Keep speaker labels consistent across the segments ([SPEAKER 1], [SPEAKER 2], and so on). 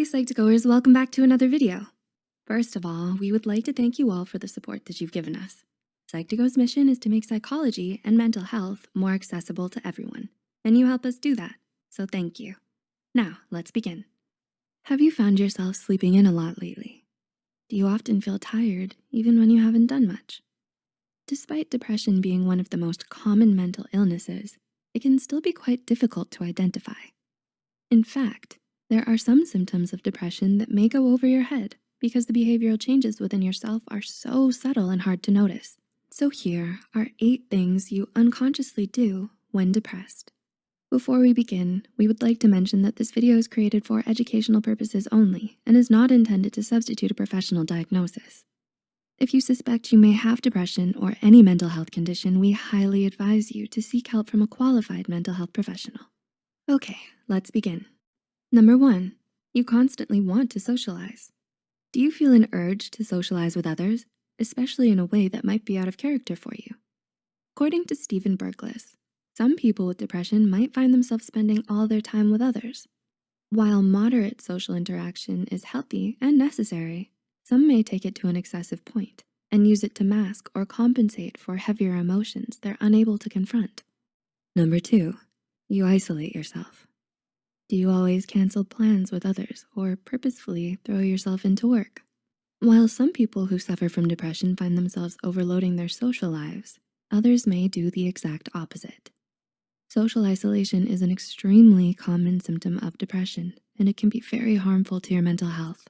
[SPEAKER 1] Psych2Goers, welcome back to another video. First of all, we would like to thank you all for the support that you've given us. Psych2Go's mission is to make psychology and mental health more accessible to everyone, and you help us do that, so thank you. Now, let's begin. Have you found yourself sleeping in a lot lately? Do you often feel tired even when you haven't done much? Despite depression being one of the most common mental illnesses, it can still be quite difficult to identify. In fact, there are some symptoms of depression that may go over your head because the behavioral changes within yourself are so subtle and hard to notice. So here are 8 things you unconsciously do when depressed. Before we begin, we would like to mention that this video is created for educational purposes only and is not intended to substitute a professional diagnosis. If you suspect you may have depression or any mental health condition, we highly advise you to seek help from a qualified mental health professional. Okay, let's begin. Number 1, you constantly want to socialize. Do you feel an urge to socialize with others, especially in a way that might be out of character for you? According to Stephen Berklis, some people with depression might find themselves spending all their time with others. While moderate social interaction is healthy and necessary, some may take it to an excessive point and use it to mask or compensate for heavier emotions they're unable to confront. Number 2, you isolate yourself. Do you always cancel plans with others or purposefully throw yourself into work? While some people who suffer from depression find themselves overloading their social lives, others may do the exact opposite. Social isolation is an extremely common symptom of depression, and it can be very harmful to your mental health.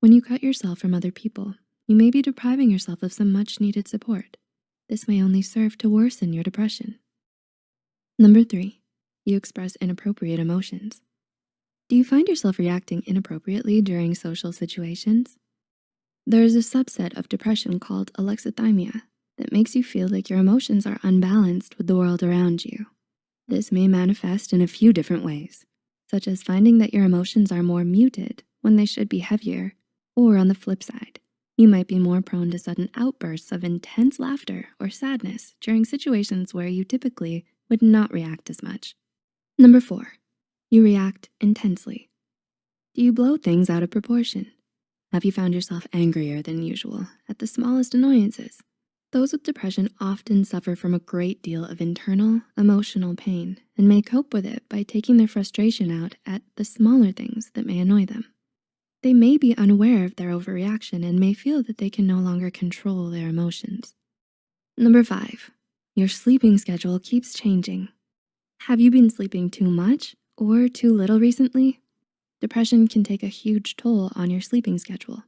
[SPEAKER 1] When you cut yourself from other people, you may be depriving yourself of some much needed support. This may only serve to worsen your depression. Number 3, you express inappropriate emotions. Do you find yourself reacting inappropriately during social situations? There is a subset of depression called alexithymia that makes you feel like your emotions are unbalanced with the world around you. This may manifest in a few different ways, such as finding that your emotions are more muted when they should be heavier, or on the flip side, you might be more prone to sudden outbursts of intense laughter or sadness during situations where you typically would not react as much. Number 4, you react intensely. Do you blow things out of proportion? Have you found yourself angrier than usual at the smallest annoyances? Those with depression often suffer from a great deal of internal, emotional pain and may cope with it by taking their frustration out at the smaller things that may annoy them. They may be unaware of their overreaction and may feel that they can no longer control their emotions. Number 5, your sleeping schedule keeps changing. Have you been sleeping too much or too little recently? Depression can take a huge toll on your sleeping schedule,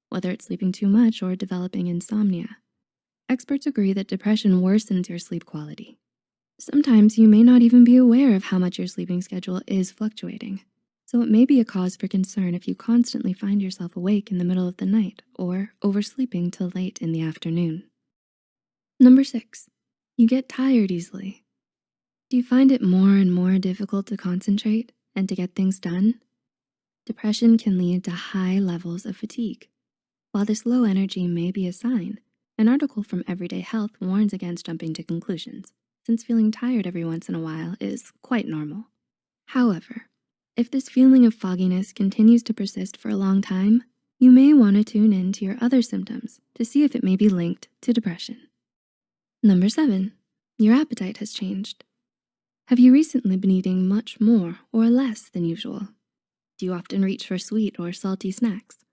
[SPEAKER 1] whether it's sleeping too much or developing insomnia. Experts agree that depression worsens your sleep quality. Sometimes you may not even be aware of how much your sleeping schedule is fluctuating, so it may be a cause for concern if you constantly find yourself awake in the middle of the night or oversleeping till late in the afternoon. Number 6, you get tired easily. Do you find it more and more difficult to concentrate and to get things done? Depression can lead to high levels of fatigue. While this low energy may be a sign, an article from Everyday Health warns against jumping to conclusions, since feeling tired every once in a while is quite normal. However, if this feeling of fogginess continues to persist for a long time, you may want to tune in to your other symptoms to see if it may be linked to depression. Number 7, your appetite has changed. Have you recently been eating much more or less than usual? Do you often reach for sweet or salty snacks?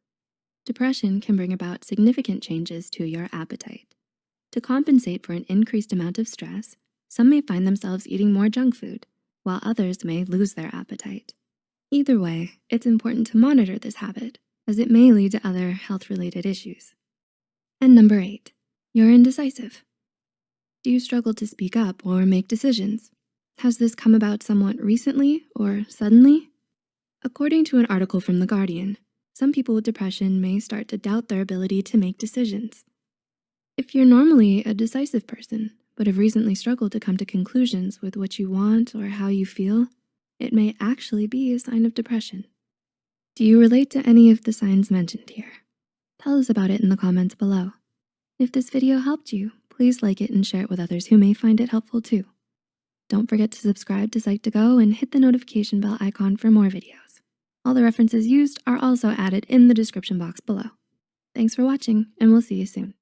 [SPEAKER 1] Depression can bring about significant changes to your appetite. To compensate for an increased amount of stress, some may find themselves eating more junk food, while others may lose their appetite. Either way, it's important to monitor this habit, as it may lead to other health-related issues. And number 8, you're indecisive. Do you struggle to speak up or make decisions? Has this come about somewhat recently or suddenly? According to an article from The Guardian, some people with depression may start to doubt their ability to make decisions. If you're normally a decisive person, but have recently struggled to come to conclusions with what you want or how you feel, it may actually be a sign of depression. Do you relate to any of the signs mentioned here? Tell us about it in the comments below. If this video helped you, please like it and share it with others who may find it helpful too. Don't forget to subscribe to Psych2Go and hit the notification bell icon for more videos. All the references used are also added in the description box below. Thanks for watching, and we'll see you soon.